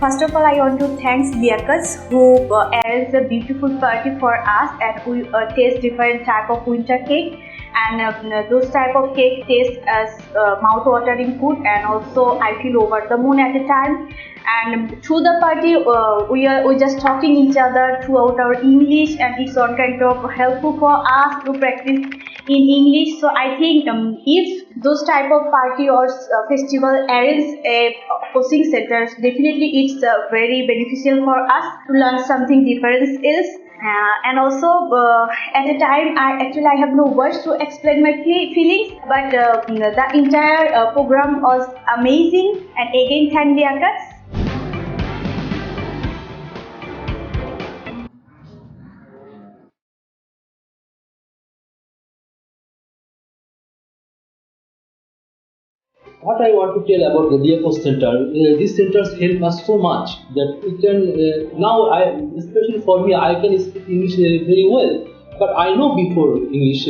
First of all, I want to thank Liakats who arranged a beautiful party for us, and we taste different type of winter cake. And those type of cake taste as mouth-watering food, and also I feel over the moon at the time. And through the party, we just talking each other throughout our English, and it's all kind of helpful for us to practice in English. So I think if those type of party or festival arrange a coaching centers, definitely it's very beneficial for us to learn something different skills. And also at the time I have no words to explain my feelings, but the entire program was amazing, and again thank Liakats. What I want to tell about the Liakat Center, these centers help us so much that we can, now especially for me, I can speak English very well. But I know before English,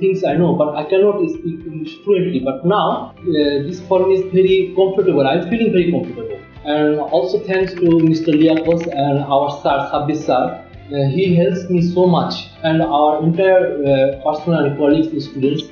things I know, but I cannot speak English fluently. But now, this for me is very comfortable. I'm feeling very comfortable. And also thanks to Mr. Liakat and our sir, Sabis sir. He helps me so much, and our entire personnel, colleagues, students.